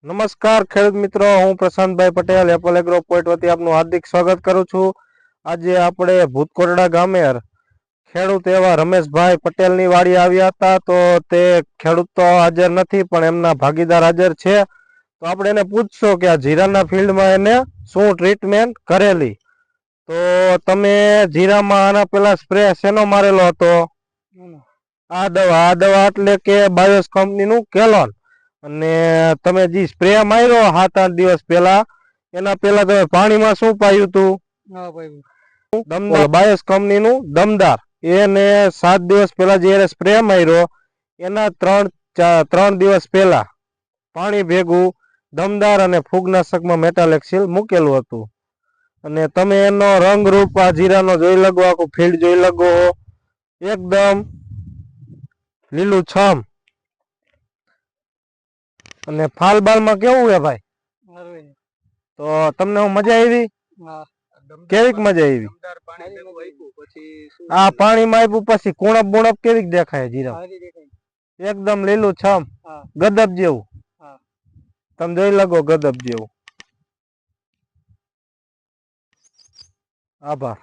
નમસ્કાર ખેડૂત મિત્રો, હું Prashantbhai Patel Apple agro point વતી આપનું હાર્દિક સ્વાગત કરું છું। આજે આપણે ભૂતકોરડા ગામે ખેડૂત એવા રમેશભાઈ પટેલની વાડી આવ્યા હતા। તો તે ખેડૂત તો હાજર નથી પણ એમના ભાગીદાર હાજર છે। તો આપણે એને પૂછશું કે આ જીરાના ફિલ્ડમાં એને શું ટ્રીટમેન્ટ કરેલી। તો તમે જીરામાં આના પેલા સ્પ્રે શેનો મારેલો હતો? આ દવા એટલે કે બાયોસ કંપનીનું કેલોન। અને તમે જે સ્પ્રે માર્યો 7-8 દિવસ પહેલા એના પહેલા તમે પાણીમાં શું પાયું હતું? દમદાર બાયોસ કંપનીનું દમદાર। એને 7 દિવસ પહેલા જ્યારે સ્પ્રે માર્યો એના 3 દિવસ પહેલા પાણી ભેગું દમદાર અને ફૂગનાશકમાં મેટાલેક્સિલ મૂકેલું હતું। અને તમે એનો રંગરૂપ આ જીરાનો જોઈ લગો, આખું ફિલ્ડ જોઈ લગો, એકદમ લીલું છમ। અને ફાલ બાલમાં કેવું હે ભાઈ? તો તમને હું મજા આવી? કેવીક મજા આવી? આ પાણીમાં આપ્યું પછી કુણપ બુણપ કેવીક દેખાય જીરા? એકદમ લીલું છમ, ગદબ જેવું। તમે જોઈ લગો ગદબ જેવું। આભાર।